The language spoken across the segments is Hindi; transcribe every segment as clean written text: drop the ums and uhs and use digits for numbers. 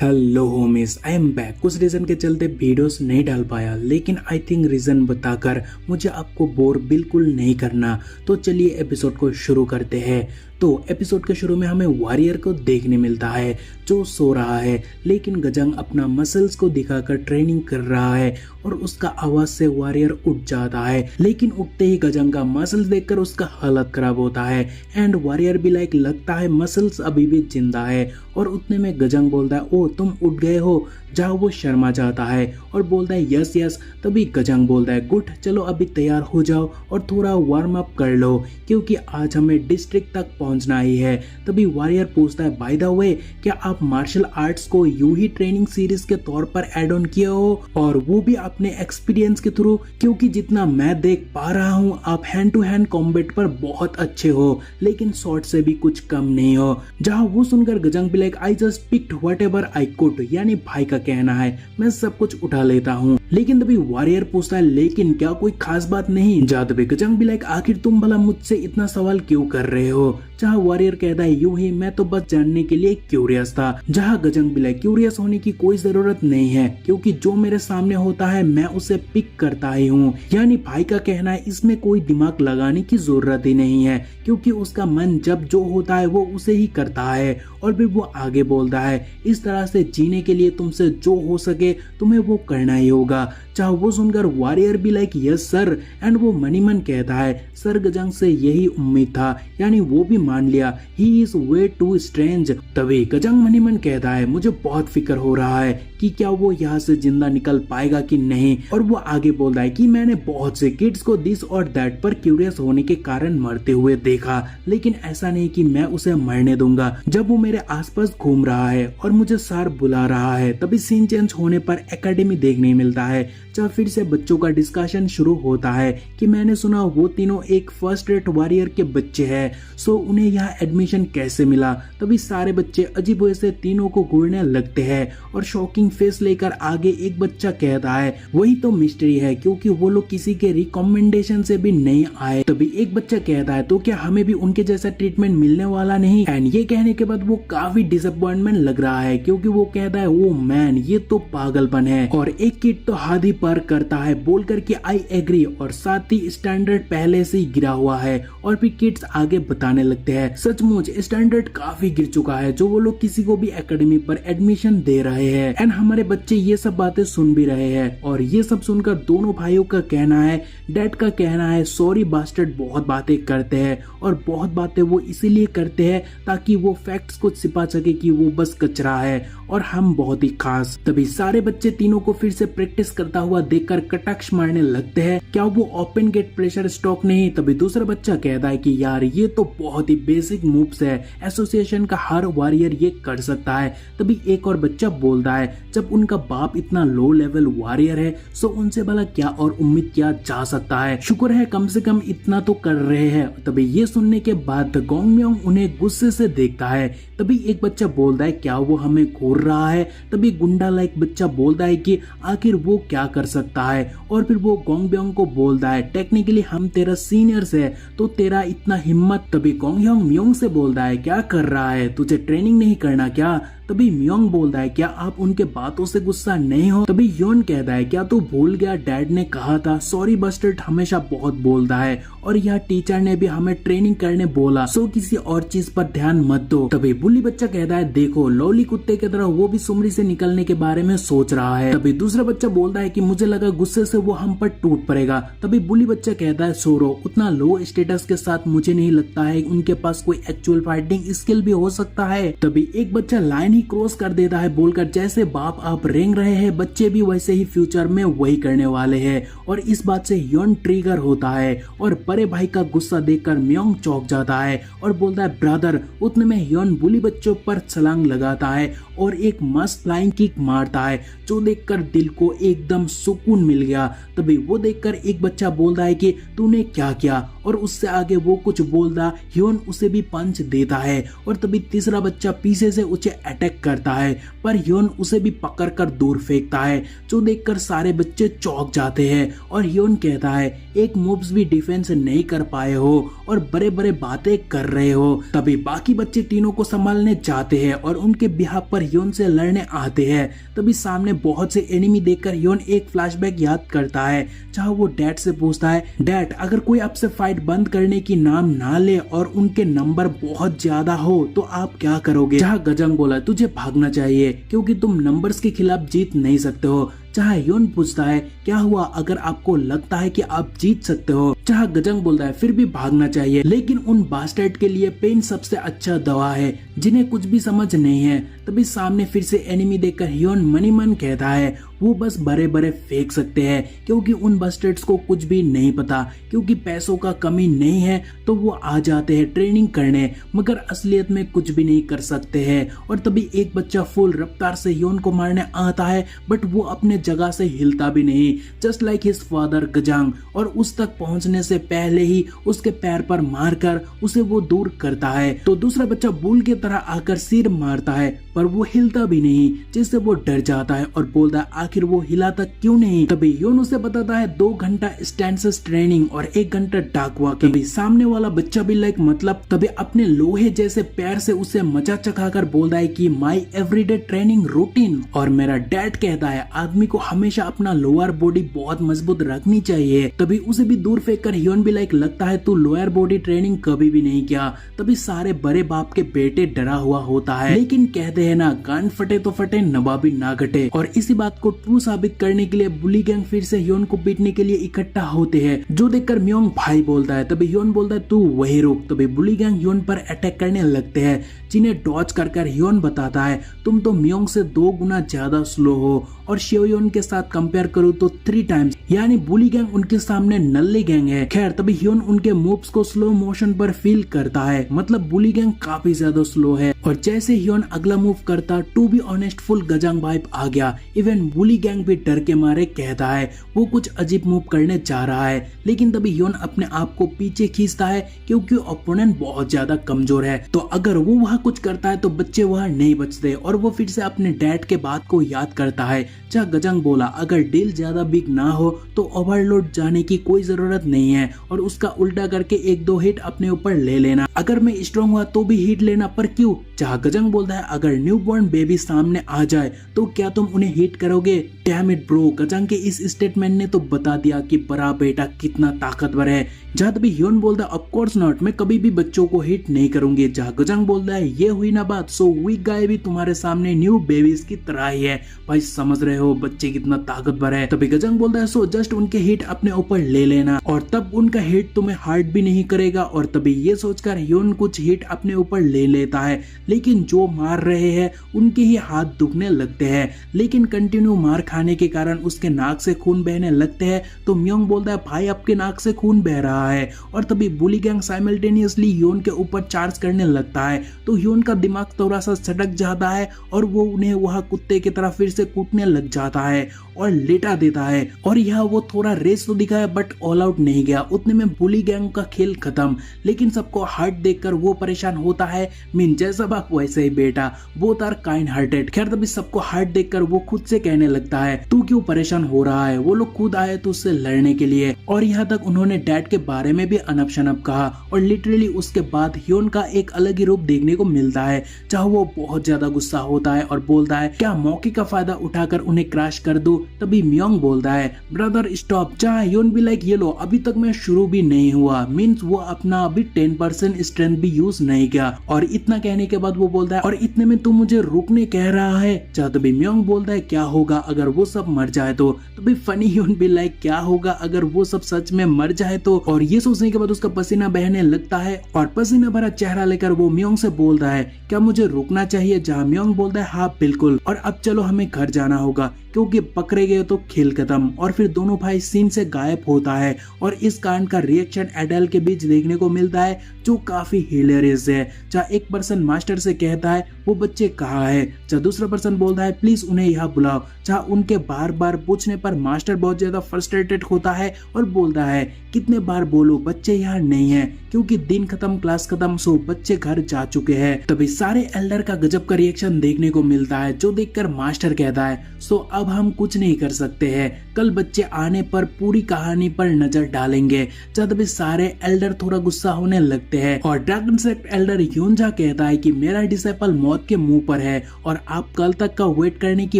Hello homies, I am back. कुछ रीजन के चलते वीडियोस नहीं डाल पाया, लेकिन आई थिंक रीजन बताकर मुझे आपको बोर बिल्कुल नहीं करना। तो चलिए एपिसोड को शुरू करते हैं। तो एपिसोड के शुरू में हमें वॉरियर को देखने मिलता है जो सो रहा है, लेकिन गजंग अपना मसल्स को दिखाकर ट्रेनिंग कर रहा है और उसका आवाज से वॉरियर उठ जाता है। लेकिन उठते ही गजंग का मसल्स देखकर उसका हालत खराब होता है एंड वॉरियर भी लगता है मसल्स अभी भी जिंदा है। और उतने में गजंग बोलता है, ओ तुम उठ गए हो। जहाँ वो शर्मा जाता है और बोलता है यस यस। तभी गजंग बोलता है, गुड, चलो अभी तैयार हो जाओ और थोड़ा वार्म अप कर लो क्योंकि आज हमें डिस्ट्रिक्ट तक पहुंचना ही है। तभी वॉरियर पूछता है, बाय द वे, क्या आप मार्शल आर्ट्स को यूं ही ट्रेनिंग सीरीज के तौर पर ऐड ऑन किए हो, और वो भी अपने एक्सपीरियंस के थ्रू? क्योंकि जितना मैं देख पा रहा हूँ आप हैंड टू हैंड कॉम्बैट पर बहुत अच्छे हो, लेकिन शॉट से भी कुछ कम नहीं हो। जहाँ वो सुनकर गजंग भी I just picked whatever I could, यानी भाई का कहना है मैं सब कुछ उठा लेता हूँ। लेकिन तभी वॉरियर पूछता है, लेकिन क्या कोई खास बात नहीं? जहाँ तभी गजंग भी आखिर तुम भला मुझसे इतना सवाल क्यों कर रहे हो? जहाँ वॉरियर कहता है, यूं ही मैं तो बस जानने के लिए क्यूरियस था। जहाँ गजंग भी क्यूरियस होने की कोई जरूरत नहीं है क्योंकि जो मेरे सामने होता है मैं उसे पिक करता ही हूँ। यानी भाई का कहना है इसमें कोई दिमाग लगाने की जरूरत ही नहीं है क्योंकि उसका मन जब जो होता है वो उसे ही करता है। और फिर वो आगे बोलता है, इस तरह से जीने के लिए तुमसे जो हो सके तुम्हें वो करना ही होगा। चाहे वो सुनकर वॉरियर भी यस सर, एंड वो मनी मन कहता है, सर गजंग से यही उम्मीद था, यानी वो भी मान लिया he is way too strange. तभी गजंग मनी मन कहता है, मुझे बहुत फिक्र हो रहा है कि क्या वो यहाँ से जिंदा निकल पाएगा कि नहीं। और वो आगे बोलता है कि मैंने बहुत से किड्स को दिस और दैट पर क्यूरियस होने के कारण मरते हुए देखा, लेकिन ऐसा नहीं कि मैं उसे मरने दूंगा। जब वो मेरे आसपास घूम रहा है और मुझे सर बुला रहा है, तभी सीन चेंज होने पर एकेडमी देखने मिलता है जहाँ फिर से बच्चों का डिस्कशन शुरू होता है कि मैंने सुना वो तीनों एक फर्स्ट रेट वॉरियर के बच्चे हैं, सो उन्हें यहाँ एडमिशन कैसे मिला? तभी सारे बच्चे अजीब वजह तीनों को घूरने लगते हैं और शॉकिंग फेस लेकर आगे एक बच्चा कहता है, वही तो मिस्ट्री है क्योंकि वो लोग किसी के रिकमेंडेशन से भी नहीं आए। तभी एक बच्चा कहता है, तो क्या हमें भी उनके जैसा ट्रीटमेंट मिलने वाला नहीं? एंड ये कहने के बाद वो काफी डिसअपॉइंटमेंट लग रहा है क्योंकि वो कहता है, ओ मैन ये तो पागलपन है। और एक किड तो हाथ ही पर करता है बोलकर कि आई एग्री, और साथ ही स्टैंडर्ड पहले से ही गिरा हुआ है। और फिर किड्स आगे बताने लगते हैं, सचमुच स्टैंडर्ड काफी गिर चुका है जो वो लोग किसी को भी एकेडमी पर एडमिशन दे रहे हैं। एंड हमारे बच्चे ये सब बातें सुन भी रहे हैं। और ये सब सुनकर दोनों भाइयों का कहना है, डैड का कहना है, सॉरी बास्टर्ड बहुत बातें करते हैं और बहुत बातें वो इसीलिए करते हैं ताकि वो फैक्ट्स को छिपा सके कि वो बस कचरा है और हम बहुत ही खास। तभी सारे बच्चे तीनों को फिर से प्रैक्टिस करता हुआ देखकर कटाक्ष मारने लगते हैं, क्या वो ओपन गेट प्रेशर स्ट्रोक नहीं? तभी दूसरा बच्चा कहता है कि यार ये तो बहुत ही बेसिक मूव्स है, एसोसिएशन का हर वॉरियर ये कर सकता है। तभी एक और बच्चा बोलता है, जब उनका बाप इतना लो लेवल वॉरियर है सो उनसे भला क्या और उम्मीद किया जा सकता है? शुक्र है कम से कम इतना तो कर रहे हैं। तभी ये सुनने के बाद गोंग म्योंग उन्हें गुस्से से देखता है। तभी एक बच्चा बोलता है, क्या वो हमें घूर रहा है? तभी गुंडा लाइक बच्चा बोलता है कि आखिर वो क्या कर सकता है? और फिर वो गोंग म्योंग को बोलता है, टेक्निकली हम तेरा सीनियर्स है तो तेरा इतना हिम्मत। तभी गोंग म्योंग से बोलता है, क्या कर रहा है, तुझे ट्रेनिंग नहीं करना क्या? तभी म्योंग बोलता है, क्या आप उनके बातों से गुस्सा नहीं हो? तभी योन कहता है, क्या तू भूल गया डैड ने कहा था सॉरी बस्टर्ड हमेशा बहुत बोलता है और यह टीचर ने भी हमें ट्रेनिंग करने बोला, सो किसी और चीज पर ध्यान मत दो। तभी बुली बच्चा कहता है, देखो लॉली कुत्ते की तरह वो भी सुमरी से निकलने के बारे में सोच रहा है। तभी दूसरा बच्चा बोलता है कि मुझे लगा गुस्से से वो हम पर टूट पड़ेगा। तभी बुली बच्चा कहता है, सोरो उतना लो स्टेटस के साथ मुझे नहीं लगता है उनके पास कोई एक्चुअल फाइटिंग स्किल भी हो सकता है। तभी एक बच्चा लाइन ही क्रॉस कर देता है बोलकर, जैसे बाप आप रेंग रहे हैं बच्चे भी वैसे ही फ्यूचर में वही करने वाले हैं। और इस बात से योन ट्रिगर होता है और बड़े भाई का गुस्सा देखकर म्योंग चौंक जाता है और बोलता है, ब्रदर। उतने में योन बुली बच्चों पर छलांग लगाता है और एक मस्त फ्लाइंग किक मारता है जो देखकर दिल को एकदम सुकून मिल गया। तभी वो देखकर एक बच्चा बोलता है कि तूने क्या किया, और उससे आगे वो कुछ बोलता, योन उसे भी पंच देता है। और तभी तीसरा बच्चा पीछे से उसे अटैक अटैक करता है, पर योन उसे भी पकड़कर दूर फेंकता है, जो देखकर सारे बच्चे चौंक जाते हैं। और योन कहता है, एक मूव्स भी डिफेंस नहीं कर पाए हो और बड़े बड़े बातें कर रहे हो। तभी बाकी बच्चे तीनों को संभालने जाते हैं और उनके बिहाफ पर योन से लड़ने आते हैं। तभी सामने बहुत से एनिमी देखकर योन एक फ्लैशबैक याद करता है, जहाँ वो डैड से पूछता है, डैड अगर कोई आपसे फाइट बंद करने की नाम ना ले और उनके नंबर बहुत ज्यादा हो तो आप क्या करोगे? जहाँ गजंग बोला, तुझे भागना चाहिए क्योंकि तुम नंबर्स के खिलाफ जीत नहीं सकते हो। जहाँ योन पूछता है, क्या हुआ अगर आपको लगता है कि आप जीत सकते हो? जहाँ गजंग बोलता है, फिर भी भागना चाहिए, लेकिन उन बास्टर्ड के लिए पेन सबसे अच्छा दवा है जिन्हें कुछ भी समझ नहीं है। तभी सामने फिर से एनिमी देखकर योन मनी मन कहता है, वो बस बड़े बड़े फेंक सकते हैं क्योंकि उन बास्टर्ड्स को कुछ भी नहीं पता, क्योंकि पैसों का कमी नहीं है तो वो आ जाते हैं ट्रेनिंग करने, मगर असलियत में कुछ भी नहीं कर सकते हैं। और तभी एक बच्चा फुल रफ्तार से योन को मारने आता है, बट वो अपने जगह से हिलता भी नहीं, जस्ट लाइक हिज फादर गजांग, और उस तक पहुंचने से पहले ही उसके पैर पर मारकर उसे वो दूर करता है। तो दूसरा बच्चा बुल की तरह आकर सिर मारता है, पर वो हिलता भी नहीं, जिससे वो डर जाता है और बोलता है, आखिर वो हिला तक क्यों नहीं? तभी योन उसे बताता है 2 घंटा स्टैंसेस ट्रेनिंग और 1 घंटा डाक वॉकिंग। तभी सामने वाला बच्चा भी लाइक मतलब तभी अपने लोहे जैसे पैर से उसे मजा चखाकर बोलता है कि माई एवरीडे ट्रेनिंग रूटीन। और मेरा डैड कहता है, आदमी को हमेशा अपना लोअर बॉडी बहुत मजबूत रखनी चाहिए। तभी उसे भी दूर फेंक कर योन भी लाइक, लगता है तू लोअर बॉडी ट्रेनिंग कभी भी नहीं किया। तभी सारे बड़े बाप के बेटे डरा हुआ होता है, लेकिन कहते हैं ना, कान फटे तो फटे नवाबी ना घटे। और इसी बात को ट्रू साबित करने के लिए बुली गैंग फिर से योन को पीटने के लिए इकट्ठा होते हैं, जो देखकर म्योंग भाई बोलता है। तभी योन बोलता है, तू वही रुक। तभी बुली गैंग योन पर अटैक करने लगते हैं, जिन्हें डॉज कर योन बताता है, तुम तो म्योंग से 2 गुना ज्यादा स्लो हो और शिवयोन के साथ कंपेयर करूँ तो 3 टाइम्स, यानी बुली गैंग उनके सामने नल्ली गैंग है। खैर तभी ह्योन उनके मूव्स को स्लो मोशन पर फील करता है, मतलब बुली गैंग काफी ज्यादा स्लो है। और जैसे ह्योन अगला मूव करता, टू बी ऑनेस्ट फुल गजांग वाइब आ गया। इवन बुली गैंग भी डर के मारे कहता है वो कुछ अजीब मूव करने जा रहा है, लेकिन तभी ह्योन अपने आप को पीछे खींचता है क्योंकि ओपोनेंट बहुत ज्यादा कमजोर है। तो अगर वो वहाँ कुछ करता है तो बच्चे वहाँ नहीं बचते, और वो फिर से अपने डैड के बात को याद करता है, जहाँ गजांग बोला, अगर डील ज्यादा बिग ना हो तो ओवरलोड जाने की कोई जरूरत नहीं है और उसका उल्टा करके 1-2 हिट अपने ऊपर ले लेना। अगर मैं स्ट्रॉन्ग हुआ तो भी हिट लेना, पर क्यों? जहाँ गजांग बोलता है, अगर न्यूबॉर्न बेबी सामने आ जाए तो क्या तुम उन्हें हिट करोगे? डैम इट ब्रो, गजांग के इस स्टेटमेंट ने तो बता दिया कि बड़ा बेटा कितना ताकतवर है। जहाँ तभी ह्योन बोलता है, ऑफ कोर्स नॉट, मैं कभी भी बच्चों को हिट नहीं करूंगी। जहाँ गजांग बोलता है, ये हुई ना बात, सो वीक गाय भी तुम्हारे सामने न्यू बेबीज की तरह ही है। भाई समझ रहे हो बच्चे कितना ताकतवर है। तभी गजांग बोलता है, सो जस्ट उनके हिट अपने ऊपर ले लेना और तब उनका हिट तुम्हें हार्ट भी नहीं करेगा। और तभी ये सोचकर ह्योन कुछ हिट अपने ऊपर ले लेता है, लेकिन जो मार रहे हैं उनके ही हाथ दुखने लगते हैं, लेकिन कंटिन्यू मार खाने के कारण उसके नाक से खून बहने लगते हैं। तो म्योंग बोलता है, भाई आपके नाक से खून बह रहा है। और तभी बुली गैंग साइमल्टेनियसली ह्योन के ऊपर चार्ज करने लगता है, तो ह्योन का दिमाग थोड़ा सा सटक जाता है और वो उन्हें वहां कुत्ते की तरह फिर से कूटने लग जाता है और लेटा देता है। और यह वो थोड़ा रेस तो दिखाया बट ऑल आउट नहीं गया। उतने में बुली गैंग का खेल खत्म, लेकिन सबको हार्ट देखकर वो परेशान होता है, मीन जैसा बाप वैसे ही बेटा, बोथ आर काइंड हार्टेड। खैर तभी सबको हार्ट देखकर वो खुद से कहने लगता है, तू क्यों परेशान हो रहा है? वो लोग खुद आए तो उससे लड़ने के लिए। और यहाँ तक उन्होंने डैड के बारे में भी अनप शनप कहा, और लिटरली उसके बाद ह्योन का एक अलग ही रूप देखने को मिलता है, जहाँ वो बहुत ज्यादा गुस्सा होता है और बोलता है, क्या मौके का फायदा उठाकर उन्हें क्रैश कर दूं? तभी म्योंग बोलता है, ब्रदर स्टॉप। जहाँ ह्योन भी लाइक, ये लो, अभी तक मैं शुरू भी नहीं हुआ, मीन्स वो अपना अभी 10% स्ट्रेंथ भी यूज नहीं किया। और इतना कहने के बाद वो बोलता है, और इतने में तू मुझे रुकने कह रहा है? जहाँ तभी म्योंग बोलता है, क्या होगा अगर वो सब मर जाए तो? तभी फनी ह्योन भी लाइक, क्या होगा अगर वो सब सच में मर जाए तो? और ये सोचने के बाद उसका पसीना बहने लगता है और पसीना भरा चेहरा लेकर वो म्योंग से बोलता है, क्या मुझे रुकना चाहिए? जहाँ म्योंग बोलता है, हाँ बिल्कुल, और अब चलो हमें घर जाना होगा क्योंकि पकड़े गए तो खेल खत्म। और फिर दोनों भाई सीन से गायब होता है और इस कांड का रिएक्शन एडल के बीच देखने को मिलता है, जो काफी हिलेरियस है। जहाँ एक पर्सन मास्टर मास्टर से कहता है वो बच्चे कहाँ है। जहाँ दूसरा पर्सन बोलता है प्लीज उन्हें यहाँ बुलाओ। जहाँ उनके बार बार पूछने पर मास्टर बहुत ज्यादा फ्रस्ट्रेटेड होता है और बोलता है कितने बार बोलो बच्चे यहाँ नहीं है, क्योंकि दिन खत्म क्लास खत्म, सो बच्चे घर जा चुके हैं। तभी सारे एल्डर का गजब का रिएक्शन देखने को मिलता है, जो देखकर मास्टर कहता है सो अब हम कुछ नहीं कर सकते हैं, कल बच्चे आने पर पूरी कहानी पर नजर डालेंगे। जब तभी सारे एल्डर थोड़ा गुस्सा होने लगते हैं और ड्रैगन सेक्ट एल्डर यूनजा कहता है कि मेरा डिसाइपल मौत के मुंह पर है और आप कल तक का वेट करने की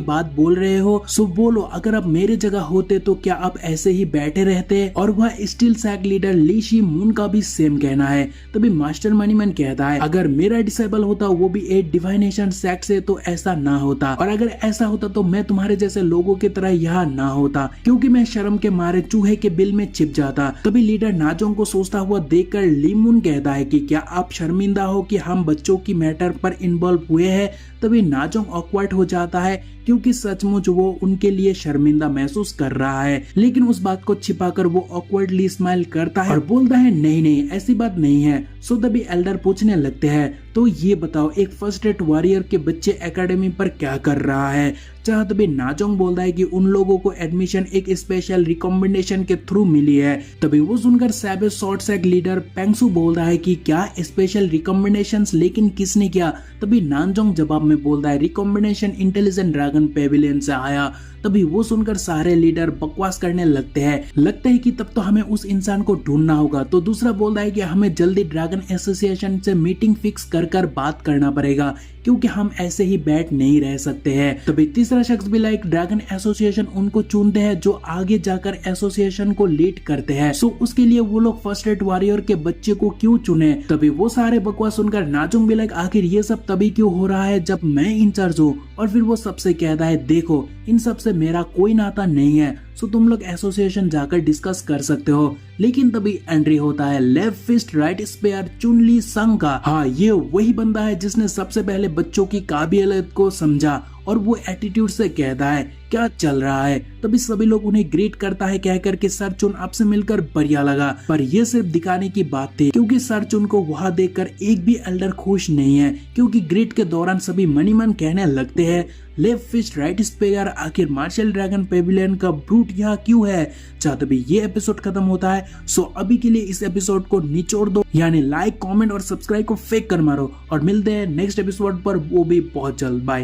बात बोल रहे हो, सो बोलो अगर आप मेरी जगह होते तो क्या आप ऐसे ही बैठे रहते। और वह स्टील सैग लीडर ली शी मून का भी सेम कहना है। तभी मास्टर मनीमन कहता है अगर मेरा डिसाइपल होता वो भी एक डिवाइनेशन सेक्ट से तो ऐसा ना होता, और अगर ऐसा होता तो मैं तुम्हारे जैसे लोगों की तरह यहाँ ना होता, क्योंकि मैं शर्म के मारे चूहे के बिल में छिप जाता। तभी लीडर नाजोंग को सोचता हुआ देखकर ली मून कहता है कि क्या आप शर्मिंदा हो कि हम बच्चों की मैटर पर इन्वॉल्व हुए हैं। तभी नाजोंग ऑकवर्ड हो जाता है, क्योंकि सचमुच वो उनके लिए शर्मिंदा महसूस कर रहा है, लेकिन उस बात को छिपाकर वो ऑकवर्डली स्माइल करता है और बोलता है नहीं नहीं ऐसी बात नहीं है। सो तभी एल्डर पूछने लगते हैं तो ये बताओ एक फर्स्ट रेट वॉरियर के बच्चे एकेडमी पर क्या कर रहा है। जहाँ तभी नाजोंग बोलता है कि उन लोगों को एडमिशन एक स्पेशल रिकमेंडेशन के थ्रू मिली है। तभी वो सुनकर सैबेज शॉर्ट सैग लीडर पेंगसू बोलता है कि क्या स्पेशल रिकमेंडेशंस, लेकिन किसने किया। तभी नानजोंग जवाब में बोलता है रिकमेंडेशन इंटेलिजेंट ड्रैगन पेविलियन से आया। तभी वो सुनकर सारे लीडर बकवास करने लगते हैं, लगता है कि तब तो हमें उस इंसान को ढूंढना होगा। तो दूसरा बोलता है कि हमें जल्दी ड्रैगन एसोसिएशन से मीटिंग फिक्स कर बात करना पड़ेगा, क्योंकि हम ऐसे ही बैठ नहीं रह सकते हैं। तभी तीसरा शख्स भी लाइक ड्रैगन एसोसिएशन उनको चुनते हैं जो आगे जाकर एसोसिएशन को लीड करते हैं। सो उसके लिए वो लोग फर्स्ट रेट वॉरियर के बच्चे को क्यों चुने। तभी वो सारे बकवास सुनकर नाजोंग भी लाइक आखिर ये सब तभी क्यों हो रहा है जब मैं इंचार्ज हूँ। और फिर वो सबसे कहता है देखो इन सब से मेरा कोई नाता नहीं है, सो तुम लोग एसोसिएशन जाकर डिस्कस कर सकते हो। लेकिन तभी एंट्री होता है लेफ्ट फिस्ट राइट स्पेयर चुनली संग का। हाँ ये वही बंदा है जिसने सबसे पहले बच्चों की काबिलियत को समझा और वो एटीट्यूड से कहता है क्या चल रहा है। तभी सभी लोग उन्हें ग्रीट करता है कहकर कि सर चुन आपसे मिलकर बढ़िया लगा, पर ये सिर्फ दिखाने की बात थी, क्योंकि सर चुन को वहाँ देखकर एक भी एल्डर खुश नहीं है, क्योंकि ग्रीट के दौरान सभी मनी मन कहने लगते हैं लेफ्ट फिस्ट राइट स्पेयर आखिर मार्शल ड्रैगन पेविलियन का ब्रूट यहाँ क्यों है। चाहे तभी ये एपिसोड खत्म होता है। सो अभी के लिए इस एपिसोड को निचोड़ दो, यानी लाइक कमेंट और सब्सक्राइब को फेंक कर मारो, और मिलते हैं नेक्स्ट एपिसोड पर, वो भी बहुत जल्द। बाय।